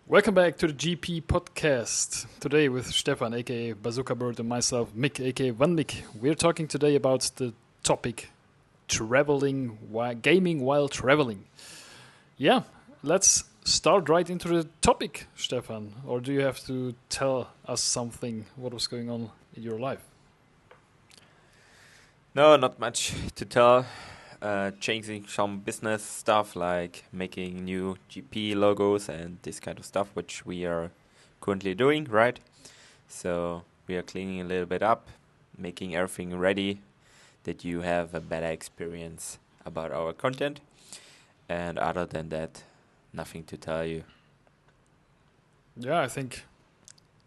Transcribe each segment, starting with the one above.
Welcome back to the GP podcast. Today with Stefan, aka Bazooka Bird, and myself, Mick, aka Van Mick. We're talking today about the topic traveling, gaming while traveling. Yeah, let's start right into the topic, Stefan. Or do you have to tell us something, what was going on in your life? No, not much to tell. Changing some business stuff like making new GP logos and this kind of stuff, which we are currently doing, right? So we are cleaning a little bit up, making everything ready that you have a better experience about our content. And other than that, nothing to tell you. Yeah, I think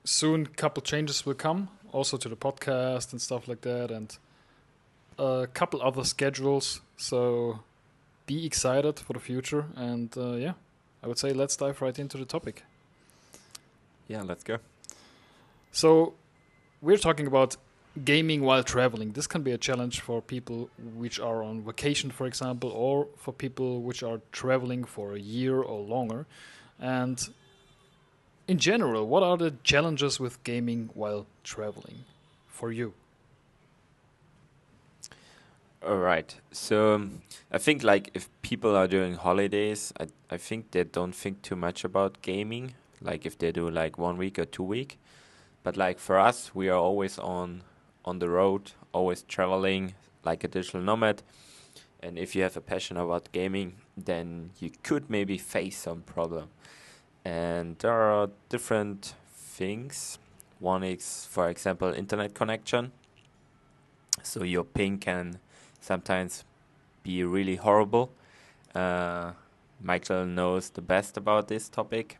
soon a couple changes will come, also to the podcast and stuff like that, and a couple other schedules. So be excited for the future. And yeah, I would say let's dive right into the topic. Yeah, let's go. So we're talking about gaming while traveling. This can be a challenge for people which are on vacation, for example, or for people which are traveling for a year or longer. And in general, what are the challenges with gaming while traveling for you? All right. So I think like if people are doing holidays, I think they don't think too much about gaming. Like if they do like 1 week or 2 week. But like for us, we are always on the road, always traveling like a digital nomad. And if you have a passion about gaming, then you could maybe face some problem. And there are different things. One is, for example, internet connection. So your ping can sometimes be really horrible. Uh, Michael knows the best about this topic.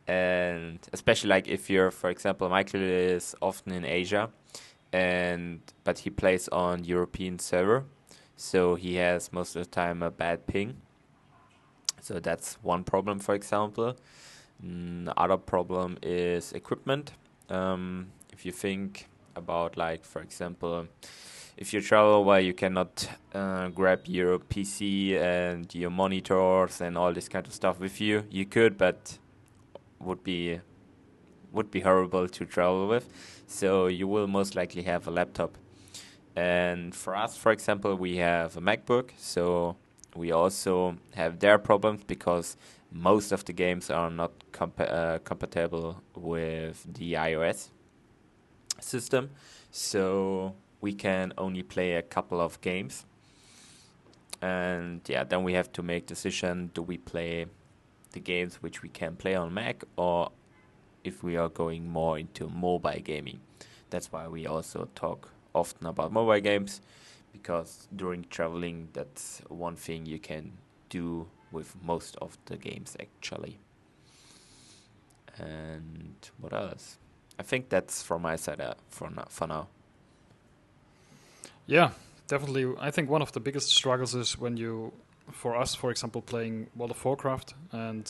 And especially like if you're, for example, Michael is often in Asia, but he plays on European server, so he has most of the time a bad ping. So that's one problem, for example. Other problem is equipment. If you think about like, for example, if you travel where you cannot grab your PC and your monitors and all this kind of stuff with you, you could, but would be horrible to travel with. So you will most likely have a laptop. And for us, for example, we have a MacBook, so we also have their problems because most of the games are not compatible with the iOS system. So we can only play a couple of games. And yeah, then we have to make decision, do we play the games which we can play on Mac, or if we are going more into mobile gaming. That's why we also talk often about mobile games, because during traveling, that's one thing you can do with most of the games actually. And what else? I think that's from my side for now. Yeah, definitely. I think one of the biggest struggles is when you, for us, for example, playing World of Warcraft, and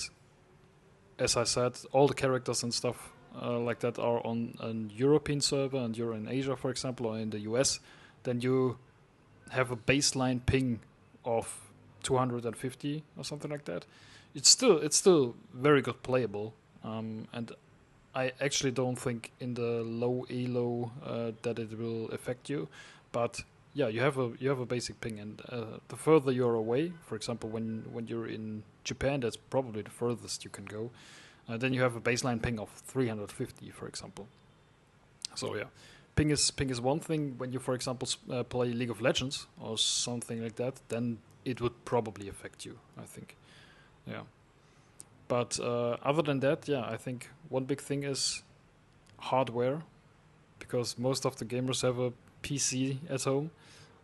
as I said, all the characters and stuff like that are on an European server, and you're in Asia, for example, or in the US, then you have a baseline ping of 250 or something like that. It's still very good playable, and I actually don't think in the low elo that it will affect you, but yeah, you have a basic ping, and the further you're away, for example, when you're in Japan, that's probably the furthest you can go. Then you have a baseline ping of 350, for example. So yeah, ping is one thing. When you, for example, play League of Legends or something like that, then it would probably affect you, I think. Yeah. But other than that, yeah, I think one big thing is hardware, because most of the gamers have a PC at home,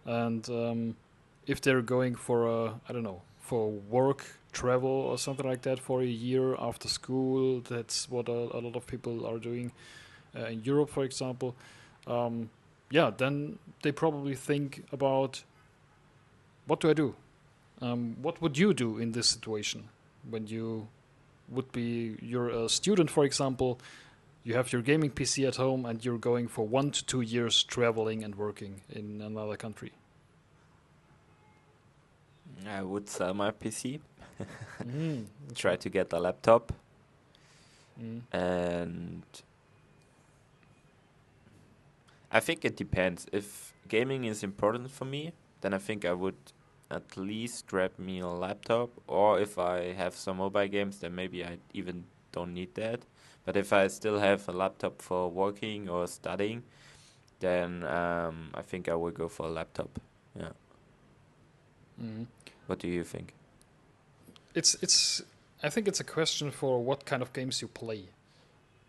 and if they're going for I don't know, for work, travel, or something like that for a year after school, that's what a lot of people are doing in Europe, for example. Um, yeah, then they probably think about, what do I do? What would you do in this situation when you're a student, for example, you have your gaming PC at home, and you're going for 1 to 2 years traveling and working in another country. I would sell my PC, Mm, try okay. to get a laptop, Mm. And I think it depends. If gaming is important for me, then I think I would at least grab me a laptop. Or if I have some mobile games, then maybe I even don't need that. But if I still have a laptop for working or studying, then I think I will go for a laptop. Yeah. Mm. What do you think? It's I think it's a question for what kind of games you play,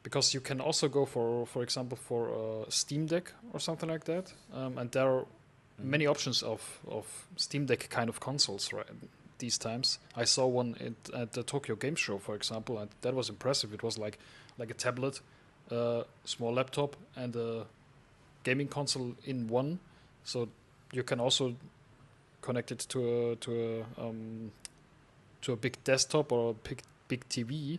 because you can also go for example, for a Steam Deck or something like that, and there are Mm. many options of Steam Deck kind of consoles right these times. I saw one at the Tokyo Game Show, for example, and that was impressive. It was like a tablet, small laptop, and a gaming console in one. So you can also connect it to a big desktop or a big TV,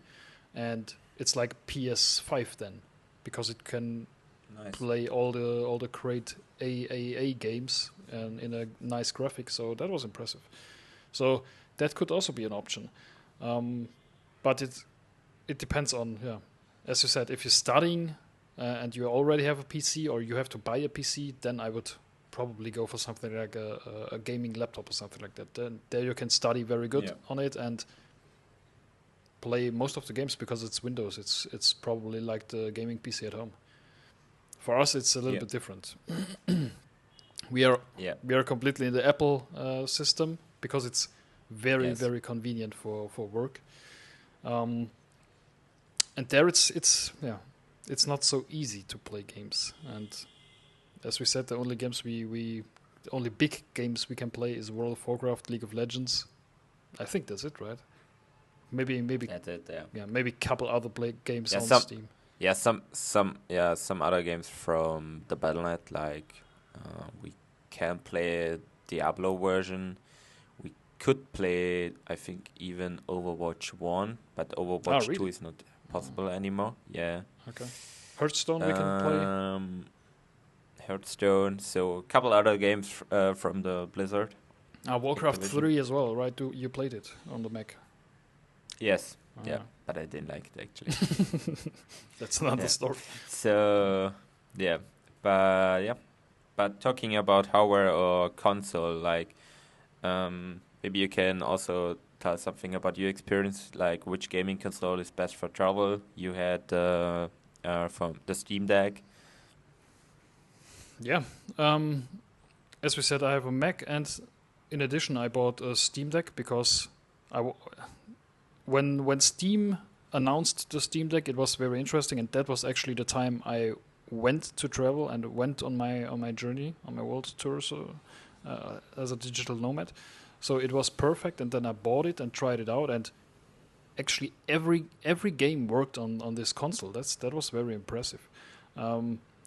and it's like PS5 then, because it can Nice. play all the great AAA games and in a nice graphic. So that was impressive. So that could also be an option, but it depends on, yeah, as you said, if you're studying and you already have a PC or you have to buy a PC, then I would probably go for something like a gaming laptop or something like that. Then there you can study very good Yeah. on it and play most of the games because it's Windows. It's probably like the gaming PC at home. For us, it's a little Yeah. bit different. we are Yeah. we are completely in the Apple system because it's very Yes. very convenient for work. And there it's not so easy to play games. And as we said, the only games the only big games we can play is World of Warcraft, League of Legends. I think that's it, right? Maybe That's it. Yeah. yeah, maybe a couple other games Yeah. on Some. Steam. Yeah. Some other games from the Battle.net, like we can play Diablo version. We could play, I think, even Overwatch 1, but Overwatch 2 Really? is not possible anymore. Yeah. Okay. Hearthstone we can play. Hearthstone. So a couple other games from the Blizzard. Warcraft Activision. 3 as well, right? You played it on the Mac. Yes. Ah, Yeah. But I didn't like it actually. That's another Yeah. story. So yeah. But yeah. But talking about hardware or console, like maybe you can also tell something about your experience, like which gaming console is best for travel. You had from the Steam Deck. Yeah. As we said, I have a Mac, and in addition, I bought a Steam Deck because when Steam announced the Steam Deck, it was very interesting, and that was actually the time I went to travel and went on my journey, on my world tour, so as a digital nomad. So it was perfect, and then I bought it and tried it out, and actually every game worked on this console. That was very impressive.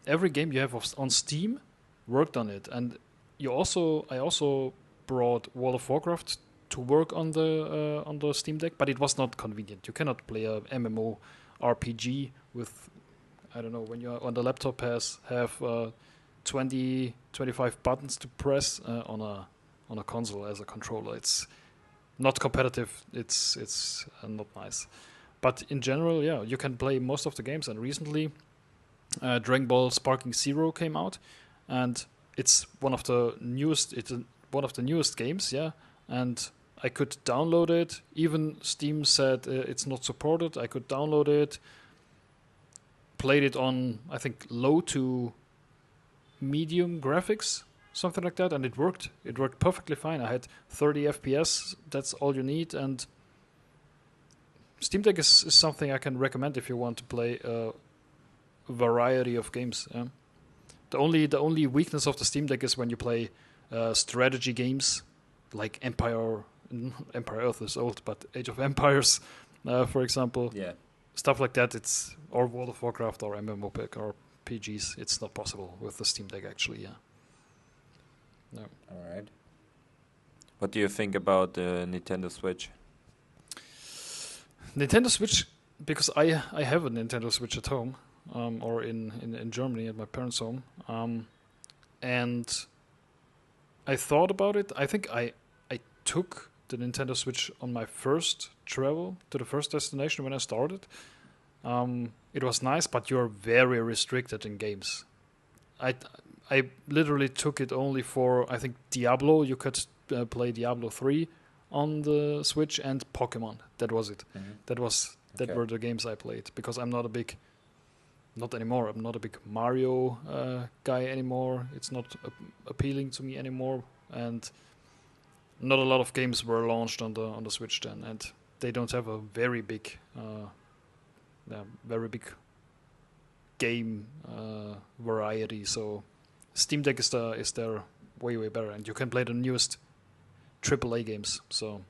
Every game you have on Steam worked on it, and I also brought World of Warcraft to work on the Steam Deck, but it was not convenient. You cannot play a MMO RPG with, I don't know, when you're on the laptop have 20 25 buttons to press on a console as a controller. It's not competitive. It's not nice. But in general, yeah, you can play most of the games. And recently, Dragon Ball Sparking Zero came out, and it's one of the newest. One of the newest games, yeah. And I could download it. Even Steam said it's not supported. I could download it. Played it on, I think, low to medium graphics, something like that, and it worked. It worked perfectly fine. I had 30 FPS. That's all you need. And Steam Deck is something I can recommend if you want to play a variety of games. Yeah. The only weakness of the Steam Deck is when you play strategy games like Empire Earth is old, but Age of Empires, for example, Yeah. stuff like that. It's or World of Warcraft or MMORPG or PGs. It's not possible with the Steam Deck actually. Yeah. No. All right. What do you think about the Nintendo Switch? Nintendo Switch, because I have a Nintendo Switch at home, or in Germany at my parents' home, and I thought about it. I think I took the Nintendo Switch on my first travel to the first destination when I started, It was nice, but you're very restricted in games. I I literally took it only for, I think, Diablo. You could play Diablo 3 on the Switch, and Pokemon. That was it. That Okay. were the games I played, because I'm not a big, not anymore. I'm not a big Mario guy anymore. It's not appealing to me anymore, and not a lot of games were launched on the Switch then, and they don't have a very big game variety. So Steam Deck is there way better, and you can play the newest AAA games. So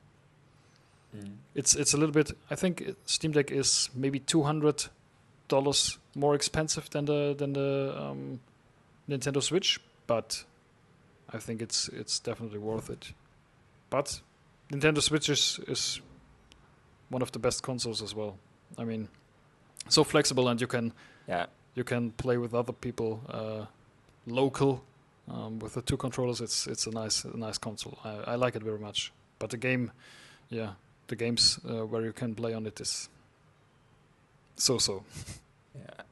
it's a little bit. I think Steam Deck is maybe $200 more expensive than the Nintendo Switch, but I think it's definitely worth it. But Nintendo Switch is one of the best consoles as well. I mean, so flexible, and Yeah. you can play with other people local with the two controllers. It's a nice console. I like it very much. But the games where you can play on it is so. Yeah.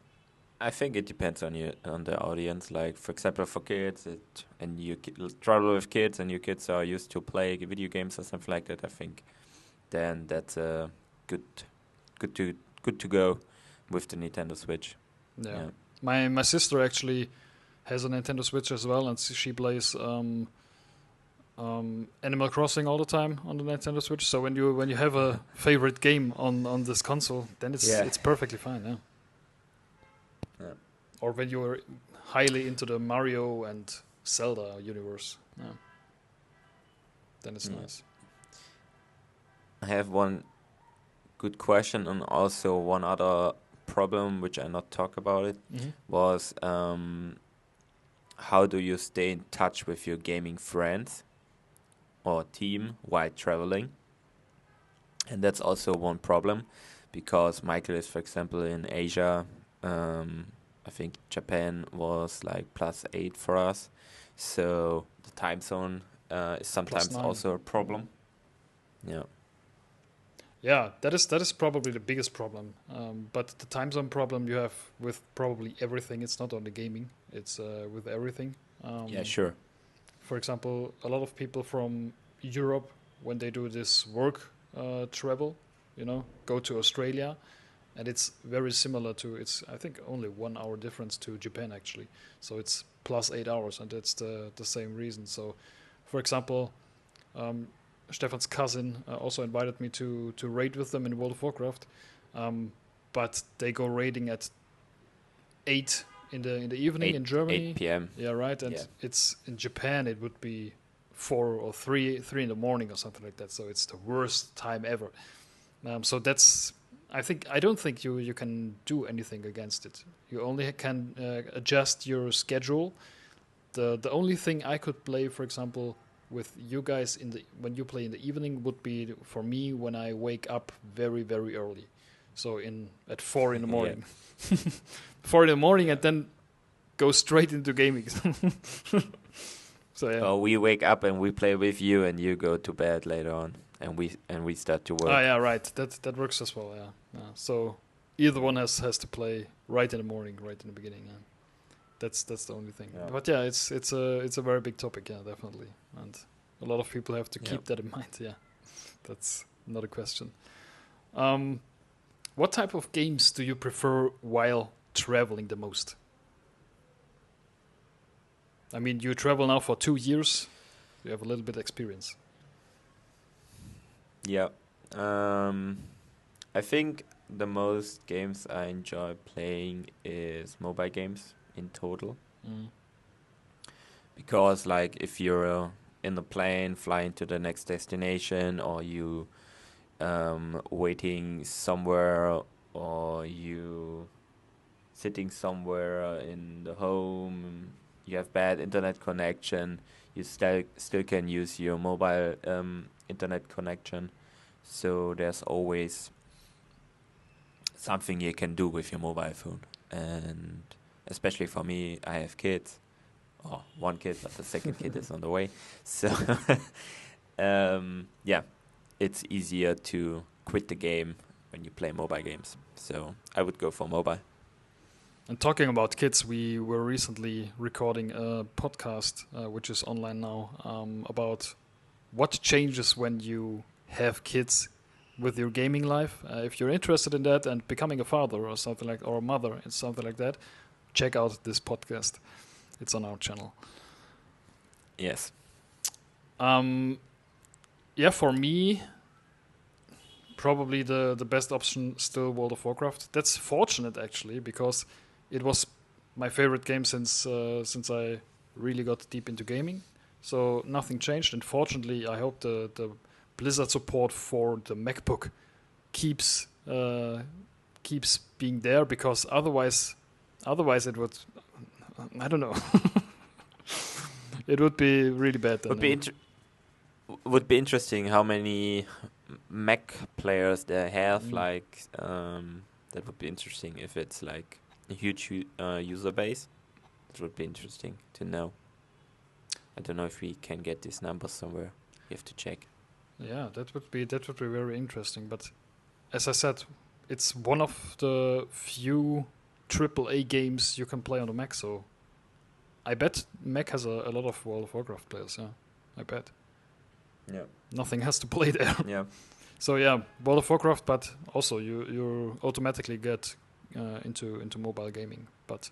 I think it depends on the audience. Like for example, for kids, and you travel with kids, and your kids are used to play video games or something like that. I think then that's good, good to go with the Nintendo Switch. Yeah. My sister actually has a Nintendo Switch as well, and she plays Animal Crossing all the time on the Nintendo Switch. So when you have a favorite game on this console, then it's perfectly fine. Yeah. Or when you're highly into the Mario and Zelda universe, then it's nice. I have one good question, and also one other problem which I not talk about it was how do you stay in touch with your gaming friends or team while traveling? And that's also one problem, because Michael is, for example, in Asia. I think Japan was like +8 for us, so the time zone is sometimes +9. also a problem. Yeah. Yeah, that is probably the biggest problem. But the time zone problem you have with probably everything. It's not only gaming. It's with everything. Yeah, sure. For example, a lot of people from Europe, when they do this work travel, go to Australia, and it's very similar to, it's I think only 1 hour difference to Japan actually. So it's +8 hours, and that's the same reason. So, for example, Stefan's cousin also invited me to raid with them in World of Warcraft, but they go raiding at 8 in the evening in Germany. 8 p.m. Yeah, right. And it's in Japan. It would be 4 or 3 in the morning or something like that. So it's the worst time ever. So that's. I don't think you can do anything against it. You only can adjust your schedule. The only thing I could play, for example, with you guys when you play in the evening would be for me when I wake up very early. So at 4 in the morning. 4 in the morning, and then go straight into gaming. So yeah. We wake up and we play with you, and you go to bed later on, and we start to work. Oh yeah, right. That works as well. Yeah. So either one has to play right in the morning, right in the beginning. Yeah. That's the only thing. Yeah. But yeah, it's a very big topic. Yeah, definitely, and a lot of people have to keep that in mind. Yeah, that's not a question. What type of games do you prefer while traveling the most? I mean, you travel now for 2 years. You have a little bit of experience. Yeah. I think the most games I enjoy playing is mobile games in total. Because like if you're in the plane flying to the next destination, or you waiting somewhere, or you sitting somewhere in the home, you have bad internet connection, you still can use your mobile internet connection. So there's always something you can do with your mobile phone. And especially for me, I have kids. Oh, one kid, but the second kid is on the way. So yeah, it's easier to quit the game when you play mobile games. So I would go for mobile. And talking about kids, we were recently recording a podcast, which is online now, about what changes when you have kids with your gaming life. If you're interested in that and becoming a father or something like, or a mother and something like that, check out this podcast. It's on our channel. Yes. Yeah, for me, probably the best option still World of Warcraft. That's fortunate actually, because it was my favorite game since I really got deep into gaming. So nothing changed, and fortunately, I hope the Blizzard support for the MacBook keeps being there, because otherwise it would, I don't know. It would be really bad then. Would be interesting how many Mac players they have. Mm. Like that would be interesting if it's like a huge user base. It would be interesting to know. I don't know if we can get these numbers somewhere. You have to check. Yeah, that would be very interesting. But as I said, it's one of the few AAA games you can play on the Mac. So I bet Mac has a lot of World of Warcraft players. Yeah, I bet. Yeah. Nothing has to play there. Yeah. So yeah, World of Warcraft, but also you automatically get into mobile gaming. But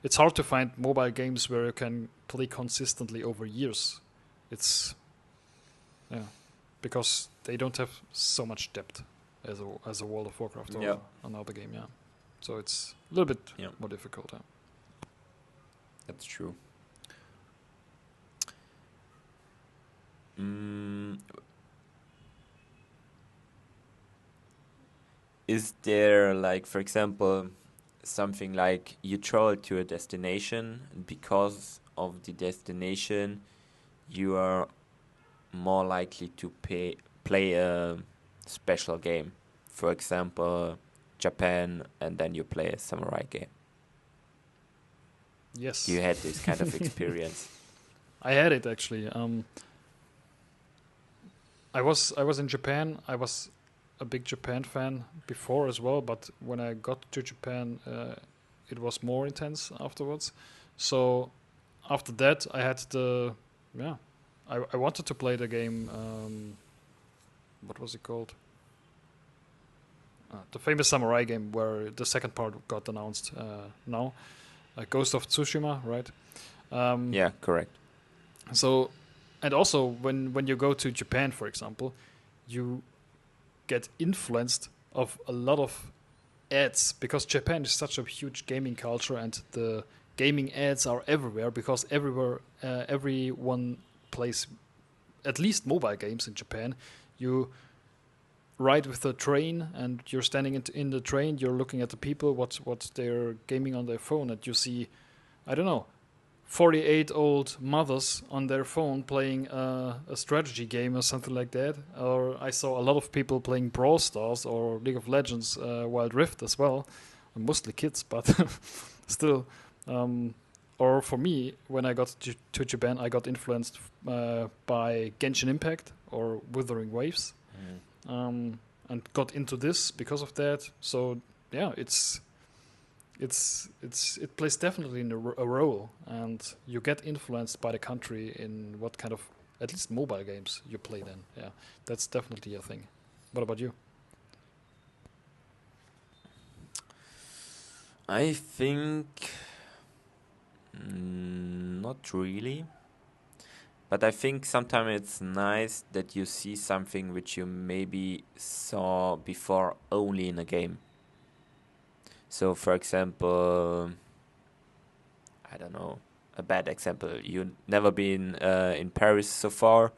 it's hard to find mobile games where you can play consistently over years. It's because they don't have so much depth as a World of Warcraft or another game. Yeah, so it's a little bit more difficult. Yeah. That's true. Is there, like, for example, something like you travel to a destination, and because of the destination, you are more likely to play a special game? For example, Japan, and then you play a samurai game. Yes. You had this kind of experience. I had it actually. I was in Japan. I was a big Japan fan before as well, but when I got to Japan, it was more intense afterwards. So after that, I had I wanted to play the game. What was it called? The famous samurai game where the second part got announced now. Ghost of Tsushima, right? Yeah, correct. So, and also when you go to Japan, for example, you get influenced of a lot of ads, because Japan is such a huge gaming culture, and the gaming ads are everywhere, because everyone plays at least mobile games in Japan. You ride with the train, and you're standing in the train, you're looking at the people, what they're gaming on their phone, and you see, I don't know, 48-old mothers on their phone playing a strategy game or something like that. Or I saw a lot of people playing Brawl Stars or League of Legends Wild Rift as well. Mostly kids, but still. Or for me, when I got to Japan, I got influenced by Genshin Impact or Wuthering Waves. And got into this because of that. So yeah, it plays definitely in a role, and you get influenced by the country in what kind of, at least mobile games, you play then. Yeah, that's definitely a thing. What about you? I think not really. But I think sometimes it's nice that you see something which you maybe saw before only in a game. So, for example, I don't know, a bad example. You've never been in Paris so far,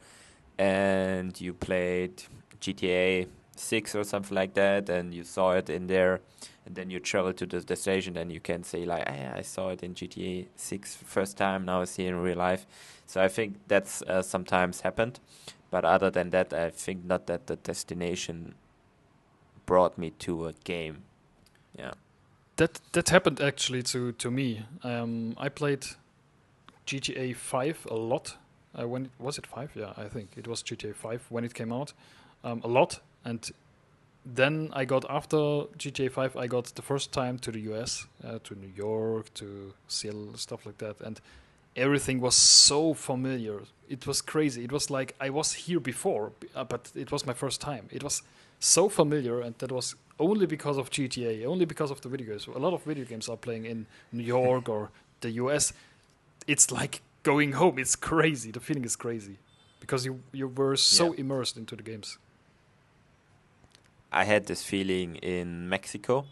and you played GTA 6 or something like that, and you saw it in there, and then you travel to the station, and you can say like, hey, I saw it in GTA 6 first time, now I see it in real life. So I think that's sometimes happened, but other than that, I think not that the destination brought me to a game. Yeah. That happened actually to me. I played GTA 5 a lot. Was it 5? Yeah, I think it was GTA 5 when it came out. A lot, and then I got, after GTA 5, I got the first time to the US, to New York, to Seattle, stuff like that, and everything was so familiar. It was crazy. It was like I was here before, but it was my first time. It was so familiar, and that was only because of GTA, only because of the video games. A lot of video games are playing in New York or the US. It's like going home. It's crazy. The feeling is crazy because you were so immersed into the games. I had this feeling in Mexico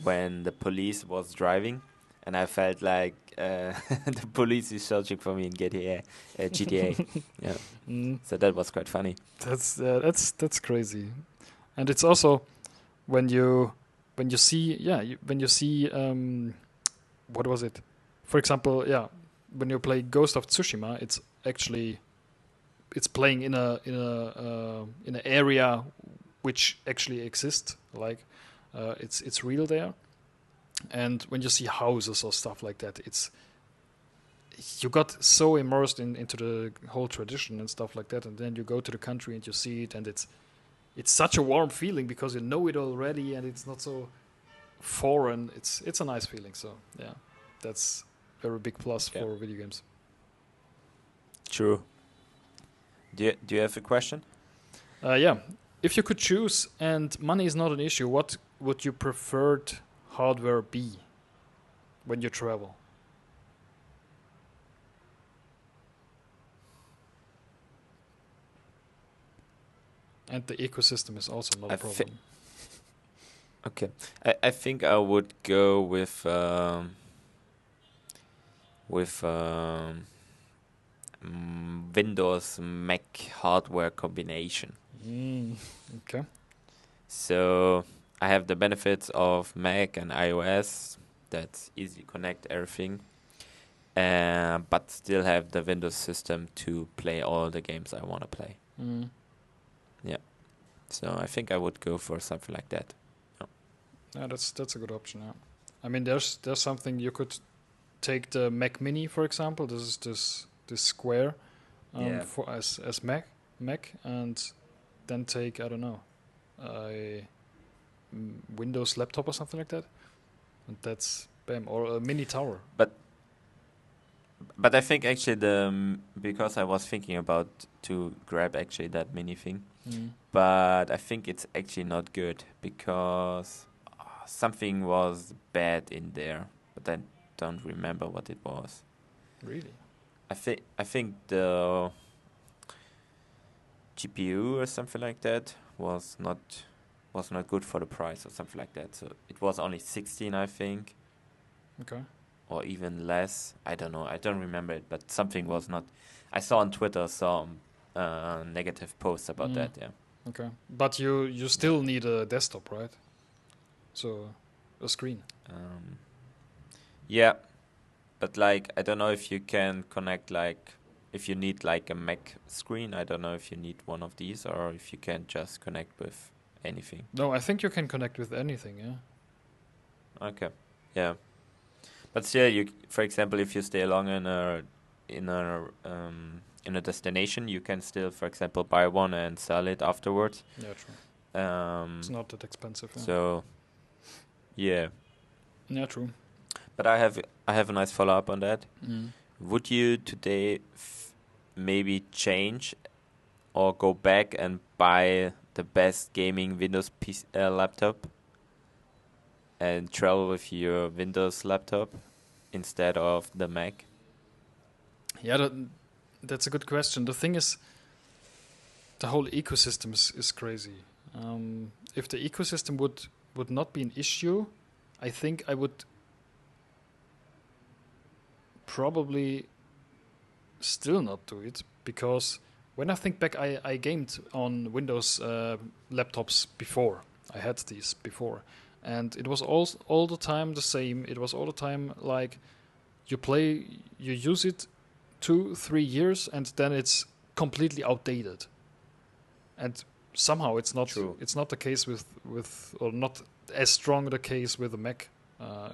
when the police was driving, and I felt like the police is searching for me in GTA. Yeah, so that was quite funny. That's crazy, and it's also when you see what was it? For example, when you play Ghost of Tsushima, it's playing in an area which actually exists, like it's real there. And when you see houses or stuff like that, you got so immersed into the whole tradition and stuff like that, and then you go to the country and you see it, and it's such a warm feeling because you know it already, and it's not so foreign. It's a nice feeling. So yeah, that's a very big plus for video games. True. Do you have a question? Yeah. If you could choose and money is not an issue, what would your preferred hardware be when you travel? And the ecosystem is also not a problem. Okay. I think I would go with Windows Mac hardware combination. Okay. So I have the benefits of Mac and iOS. That's easy to connect everything. But still have the Windows system to play all the games I want to play. Yeah. So I think I would go for something like that. Yeah, that's a good option. Yeah. I mean, there's something you could take the Mac Mini, for example. This is this square for as Mac, and then take, I don't know, a Windows laptop or something like that, and that's bam, or a mini tower. But I think actually because I was thinking about to grab actually that mini thing, but I think it's actually not good because something was bad in there, but I don't remember what it was. Really? I think the GPU or something like that was not good for the price or something like that. So it was only 16, I think. Okay. Or even less. I don't know. I don't remember it, but something was not. I saw on Twitter some negative posts about that. Yeah. Okay, but you still need a desktop, right? So a screen. Yeah, but like I don't know if you can connect like if you need like a Mac screen. I don't know if you need one of these or if you can just connect with anything. No, I think you can connect with anything. Yeah. Okay. Yeah. But still, for example, if you stay long in a destination, you can still, for example, buy one and sell it afterwards. Yeah, true. It's not that expensive. Yeah. So, yeah. Yeah, true. But I have a nice follow up on that. Would you today maybe change or go back and buy the best gaming Windows laptop and travel with your Windows laptop instead of the Mac? Yeah, that's a good question. The thing is, the whole ecosystem is crazy. If the ecosystem would not be an issue, I think I would probably still not do it, because when I think back, I gamed on Windows laptops before. I had these before. And it was all the time the same. It was all the time like you use it 2-3 years, and then it's completely outdated. And somehow it's not true. It's not the case with or not as strong the case with the Mac.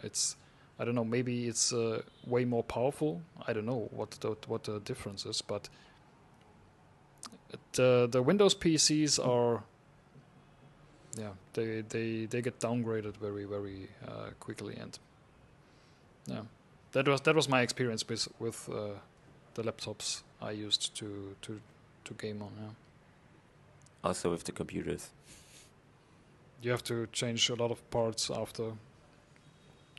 It's, I don't know, maybe it's way more powerful. I don't know what the difference is, but the Windows PCs are yeah, they get downgraded very very quickly, and yeah, that was my experience with the laptops I used to game on. Yeah, Also with the computers. you have to change a lot of parts after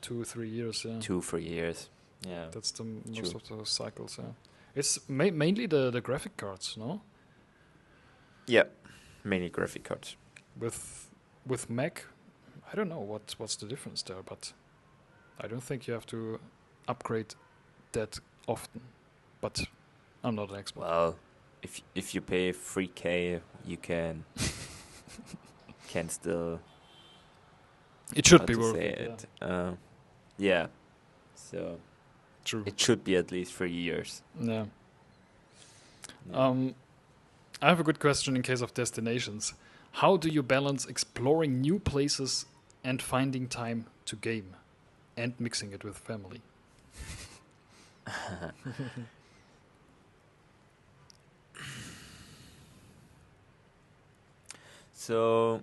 2-3 years. Yeah, 2-3 years. Yeah. that's the most True. of the cycles. Yeah, it's mainly the graphic cards, no? Yeah. Mainly graphic cards. With Mac, I don't know what's the difference there, but I don't think you have to upgrade that often. But I'm not an expert. Well, if you pay 3K, you can still It should how be to worth say it. it. Yeah. So True. it should be at least 3 years. Yeah. Yeah. I have a good question in case of destinations. How do you balance exploring new places and finding time to game and mixing it with family? So,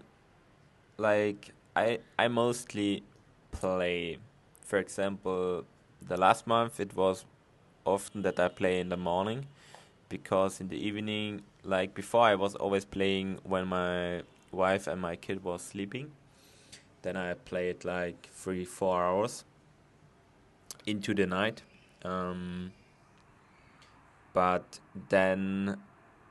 like, I mostly play. For example, the last month it was often that I play in the morning, because in the evening, like before, I was always playing when my wife and my kid was sleeping. Then I played like 3-4 hours into the night. Um, but then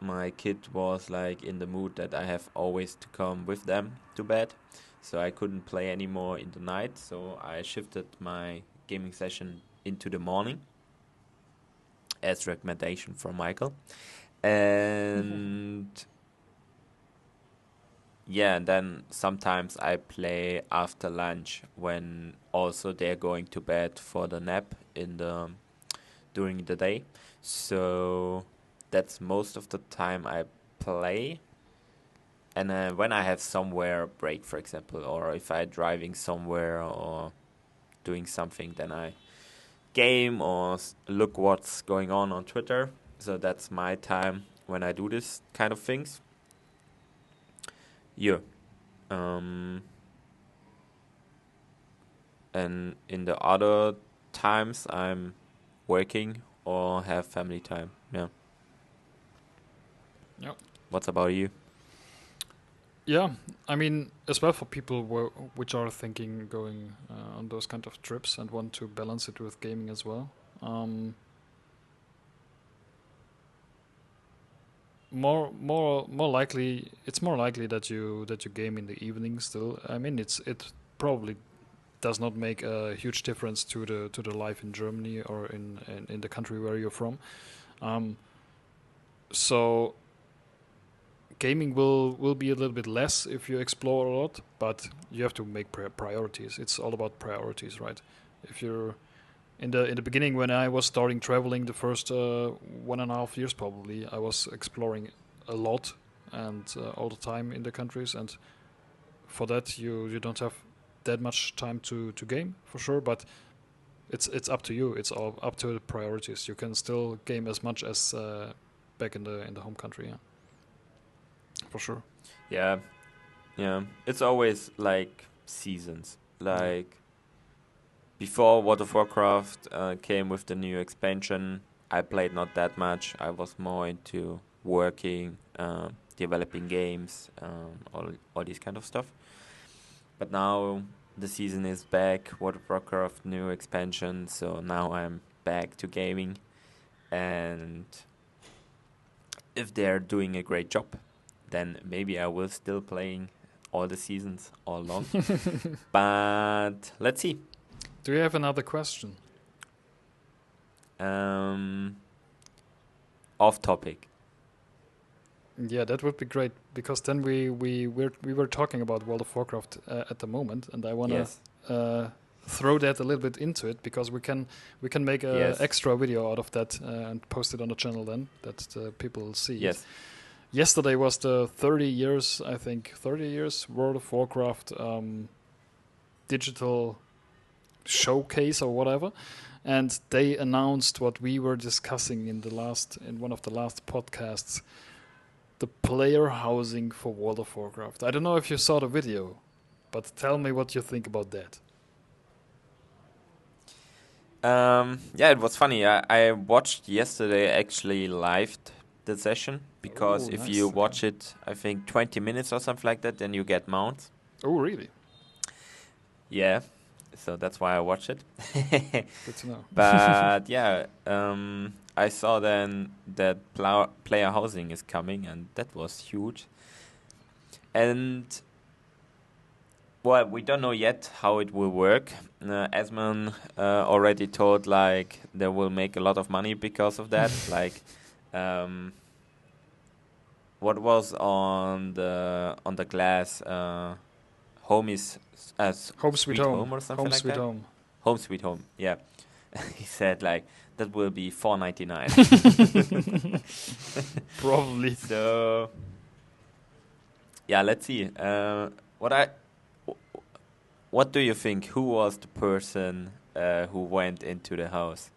my kid was like in the mood that I have always to come with them to bed, so I couldn't play anymore in the night. So I shifted my gaming session into the morning, as recommendation from Michael. And yeah, and then sometimes I play after lunch when also they're going to bed for the nap in the during the day. So that's most of the time I play. And when I have somewhere break, for example, or if I'm driving somewhere or doing something, then I game or look what's going on Twitter. So that's my time when I do this kind of things. Yeah. Um, and in the other times, I'm working or have family time. Yeah. Yep. What's about you? Yeah, I mean, as well for people which are thinking going on those kind of trips and want to balance it with gaming as well. More likely, it's more likely that you game in the evening still. I mean, it probably does not make a huge difference to the life in Germany or in the country where you're from. So gaming will be a little bit less if you explore a lot, but you have to make priorities. It's all about priorities, right? If you're in the beginning, when I was starting traveling, the first 1.5 years probably, I was exploring a lot and all the time in the countries, and for that you don't have that much time to game for sure, but it's up to you. It's all up to the priorities. You can still game as much as back in the home country, yeah, for sure. Yeah, yeah. It's always like seasons. Like before World of Warcraft came with the new expansion, I played not that much. I was more into working, developing games, all this kind of stuff. But now the season is back. World of Warcraft new expansion, so now I'm back to gaming, and if they're doing a great job, then maybe I will still playing all the seasons all long. But let's see. Do you have another question? Off topic. Yeah, that would be great, because then we were talking about World of Warcraft at the moment, and I wanna Yes. throw that a little bit into it, because we can make a Yes. extra video out of that and post it on the channel then that people will see. Yes. Yesterday was the 30 years, I think, 30 years World of Warcraft digital showcase or whatever, and they announced what we were discussing in one of the last podcasts. the player housing for World of Warcraft. I don't know if you saw the video, but tell me what you think about that. Yeah, it was funny. I watched yesterday actually live the session because if you watch it, I think 20 minutes or something like that, then you get mounts. Oh, really? Yeah, so that's why I watched it. Good to know. But yeah, I saw then that player housing is coming, and that was huge. And well, we don't know yet how it will work. Asmon already told like they will make a lot of money because of that. Like, what was on the glass? Home is Home Sweet Home or something Home like Sweet that. Home. Home Sweet Home. Yeah, he said like that will be $4.99. Probably. So yeah, let's see. What do you think? Who was the person who went into the house?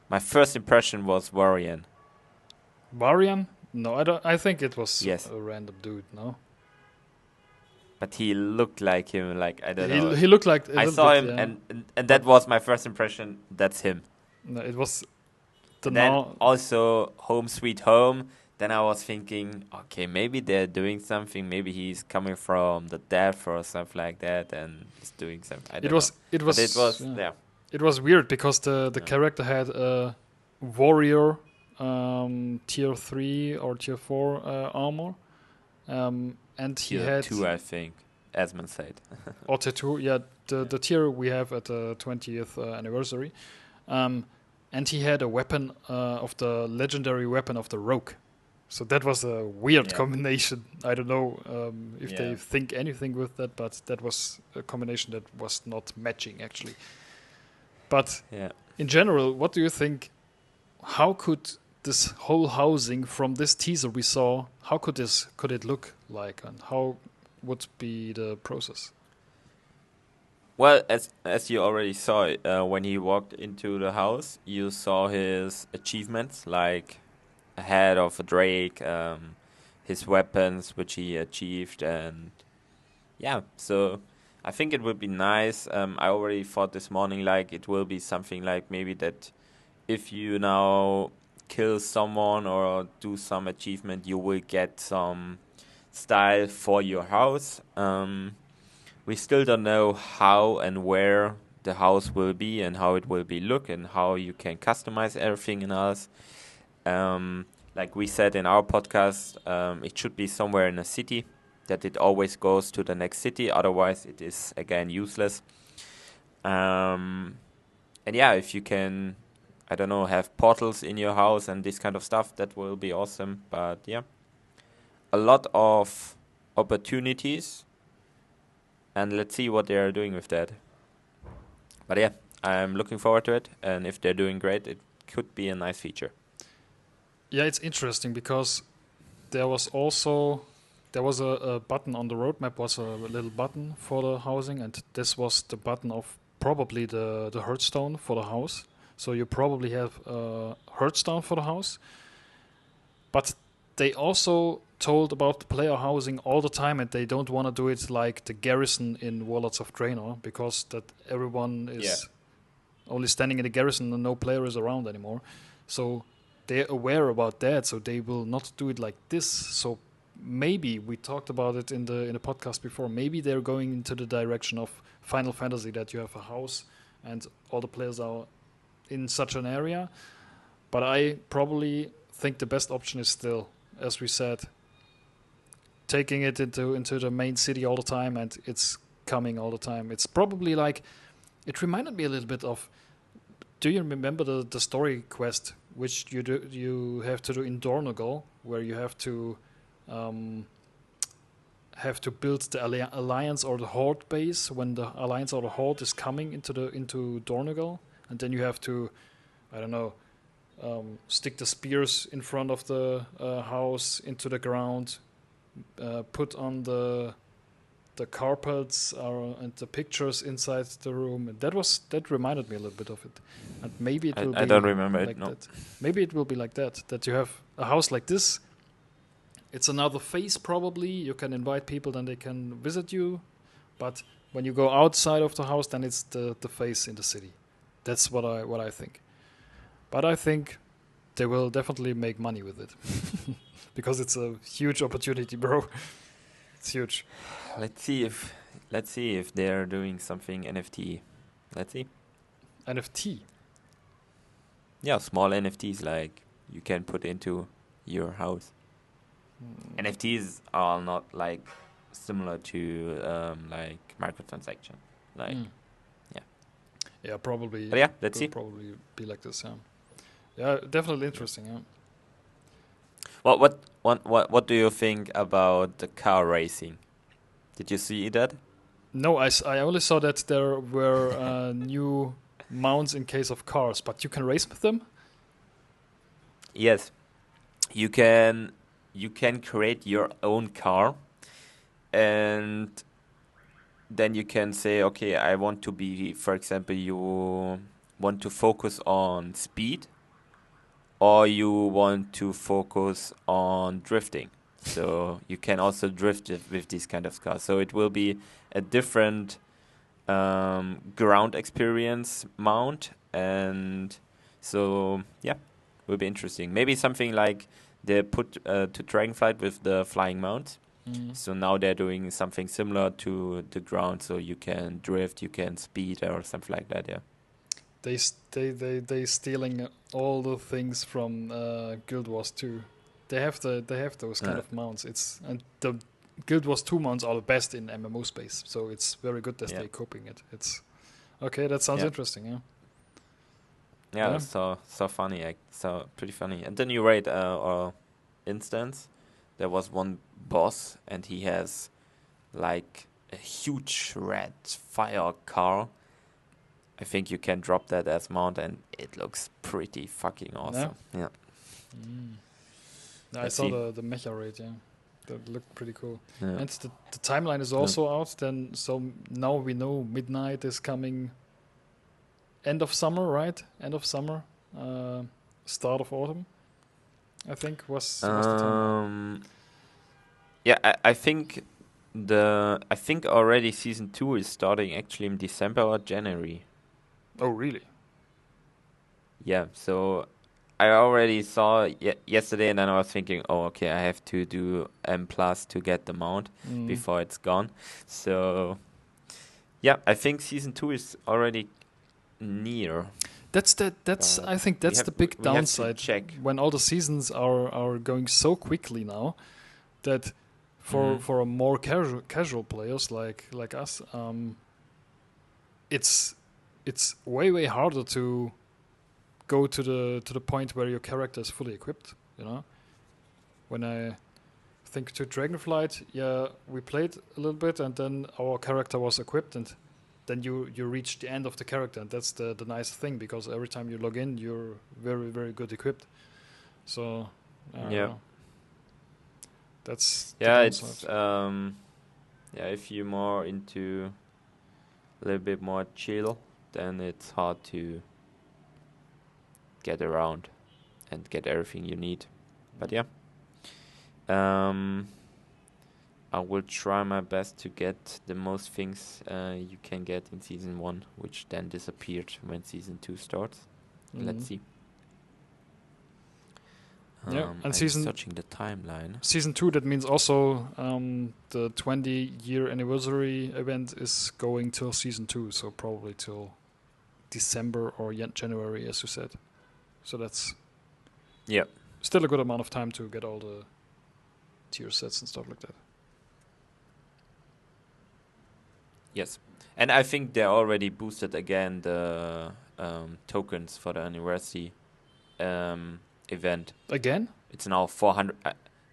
My first impression was Varian. Varian? No, I don't. I think it was Yes. a random dude. No, But he looked like him. Like I don't know. he looked like. I saw him, yeah. and that was my first impression. That's him. No, it was the And then also Home Sweet Home. Then I was thinking, okay, maybe they're doing something. Maybe he's coming from the death or something like that, and he's doing something. I don't know. It was. But it was yeah. yeah. It was weird because the character had a warrior tier 3 or tier 4 armor, and he Tier had 2, I think, Asmund said. or tier 2. Yeah, the tier we have at the 20th anniversary, and he had a weapon of the legendary weapon of the rogue. So that was a weird combination. I don't know if they think anything with that, but that was a combination that was not matching actually. But in general, what do you think? How could this whole housing from this teaser we saw? How could it look like, and how would be the process? Well, as you already saw, when he walked into the house, you saw his achievements, like a head of a drake, his weapons which he achieved, and yeah. So I think it would be nice. I already thought this morning like it will be something like maybe that if you now kill someone or do some achievement, you will get some style for your house. We still don't know how and where the house will be and how it will be look and how you can customize everything in us. Like we said in our podcast, it should be somewhere in a city, that it always goes to the next city. Otherwise, it is, again, useless. And yeah, if you can, I don't know, have portals in your house and this kind of stuff, that will be awesome. But yeah, a lot of opportunities. And let's see what they are doing with that. But yeah, I'm looking forward to it. And if they're doing great, it could be a nice feature. Yeah, it's interesting because there was a button on the roadmap, was a little button for the housing, and this was the button of probably the Hearthstone for the house. So you probably have a Hearthstone for the house. But they also told about the player housing all the time, and they don't want to do it like the garrison in Warlords of Draenor, because that everyone is only standing in the garrison and no player is around anymore. So they're aware about that, so they will not do it like this. So maybe we talked about it in the podcast before. Maybe they're going into the direction of Final Fantasy, that you have a house and all the players are in such an area. But I probably think the best option is still, as we said, taking it into the main city all the time, and it's coming all the time. It's probably like, it reminded me a little bit of, do you remember the story quest which you have to do in Dornogal, where you have to build the Alliance or the Horde base when the Alliance or the Horde is coming into Dornogal, and then you have to, I don't know, stick the spears in front of the house into the ground, put on the the carpets are and the pictures inside the room. And that reminded me a little bit of it. And maybe it will I be don't remember it. like No. that. Maybe it will be like that. That you have a house like this. It's another face probably. You can invite people, then they can visit you. But when you go outside of the house, then it's the face in the city. That's what I think. But I think they will definitely make money with it because it's a huge opportunity, bro. It's huge. Let's see if they're doing something NFT. Let's see. NFT. Yeah, small NFTs like you can put into your house. NFTs are not like similar to like microtransaction. Like, yeah. Yeah, probably. But yeah, let's see. Probably be like this. Yeah. Yeah, definitely interesting. Yeah. What do you think about the car racing? Did you see that? No, I only saw that there were new mounts in case of cars, but you can race with them. Yes, you can create your own car, and then you can say, okay, I want to be, for example, you want to focus on speed, or you want to focus on drifting. So you can also drift with these kind of cars. So it will be a different ground experience mount, and so yeah, will be interesting. Maybe something like they put to Dragonflight with the flying mount. So now they're doing something similar to the ground, so you can drift, you can speed, or something like that. Yeah. They stealing all the things from Guild Wars 2. They have those kind of mounts. And the Guild Wars 2 mounts are the best in MMO space, so it's very good that they're copying it. It's okay. That sounds interesting. Yeah. Yeah, so funny, so pretty funny. And then you rate our instance. There was one boss, and he has like a huge red fire car. I think you can drop that as mount, and it looks pretty fucking awesome. Yeah. I saw the mecha raid. Yeah, that looked pretty cool. Yeah. And the timeline is also out. Then so now we know Midnight is coming. End of summer, right? End of summer, start of autumn. I think was the time. Yeah, I think already season 2 is starting actually in December or January. Oh, really? Yeah, so I already saw yesterday, and then I was thinking, oh, okay, I have to do M+ to get the mount before it's gone. So, yeah, I think season 2 is already near. I think that's the big downside. When all the seasons are going so quickly now, that for a more casual players like us, it's way harder to go to the point where your character is fully equipped. You know, when I think to Dragonflight, yeah, we played a little bit, and then our character was equipped, and then you reach the end of the character, and that's the nice thing, because every time you log in, you're very, very good equipped. So that's it's if you're more into a little bit more chill, then it's hard to get around and get everything you need. But yeah, I will try my best to get the most things you can get in season 1, which then disappeared when season 2 starts. Let's see. And I'm searching the timeline. Season 2, that means also the 20-year anniversary event is going till season 2, so probably till December or January, as you said. So that's still a good amount of time to get all the tier sets and stuff like that. Yes, and I think they already boosted again the tokens for the anniversary event. Again? It's now 400.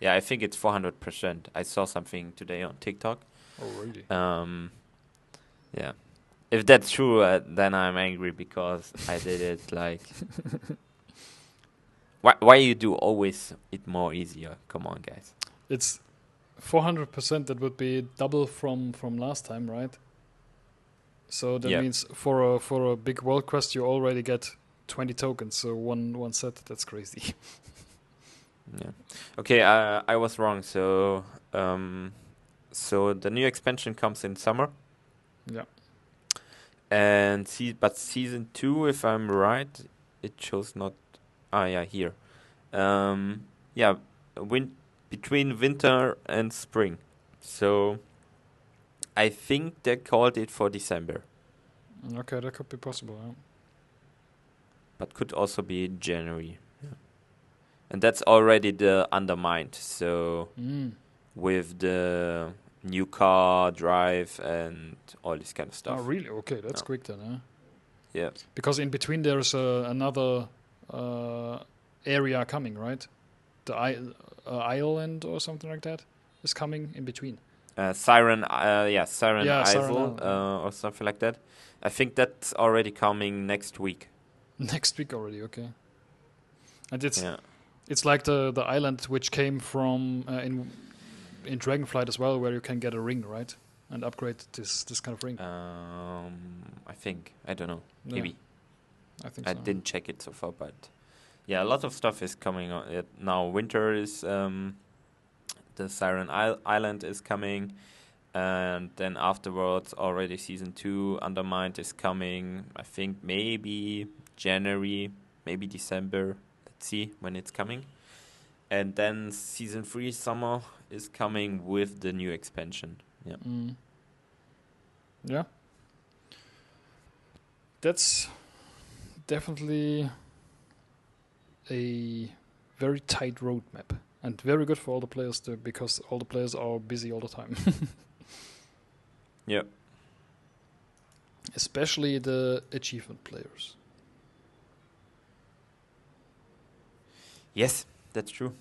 I think it's 400%. I saw something today on TikTok. Oh, really? Yeah. If that's true, then I'm angry because I did it like. Why you do always it more easier? Come on, guys. It's 400%, that would be double from last time, right? So that means for a big world quest, you already get 20 tokens. So one set. That's crazy. Yeah. Okay, I was wrong. So so the new expansion comes in summer. Yeah. And but season 2, if I'm right, it shows not. Ah, yeah, here. Yeah, between winter and spring. So I think they called it for December. Okay, that could be possible. Yeah. But could also be January. Yeah. And that's already the Undermined. So with the new car, drive, and all this kind of stuff. Oh, really? Okay, that's quick then, huh? Yeah. Because in between there's another area coming, right? The island or something like that is coming in between. Siren Isle, Isle. or something like that. I think that's already coming next week. Next week already, okay. And it's like the island which came from in Dragonflight as well, where you can get a ring, right, and upgrade this kind of ring. I think, I don't know, maybe. I think I didn't check it so far, but yeah, a lot of stuff is coming on. Now winter is the Siren Island is coming, and then afterwards already season 2 Undermined is coming. I think maybe January, maybe December. Let's see when it's coming. And then season 3 summer is coming with the new expansion. Yeah. Yeah. That's definitely a very tight roadmap, and very good for all the players because all the players are busy all the time. Yeah. Especially the achievement players. Yes, that's true.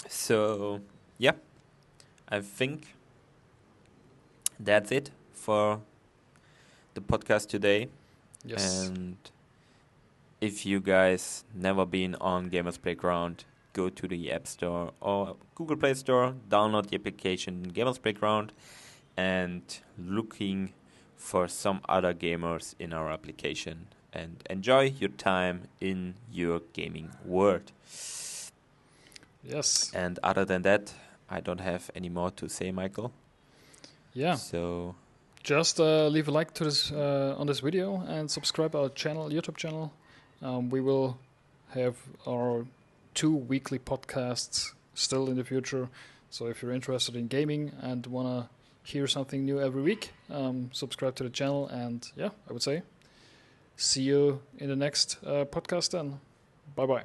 So, yeah, I think that's it for the podcast today. Yes. And if you guys never been on Gamers Playground, go to the App Store or Google Play Store, download the application Gamers Playground, and looking for some other gamers in our application, and enjoy your time in your gaming world. Yes. And other than that, I don't have any more to say, Michael. Yeah. So just leave a like to this on this video and subscribe our channel, YouTube channel. We will have our 2 weekly podcasts still in the future. So if you're interested in gaming and wanna hear something new every week, subscribe to the channel. And yeah, I would say see you in the next podcast then. Bye bye.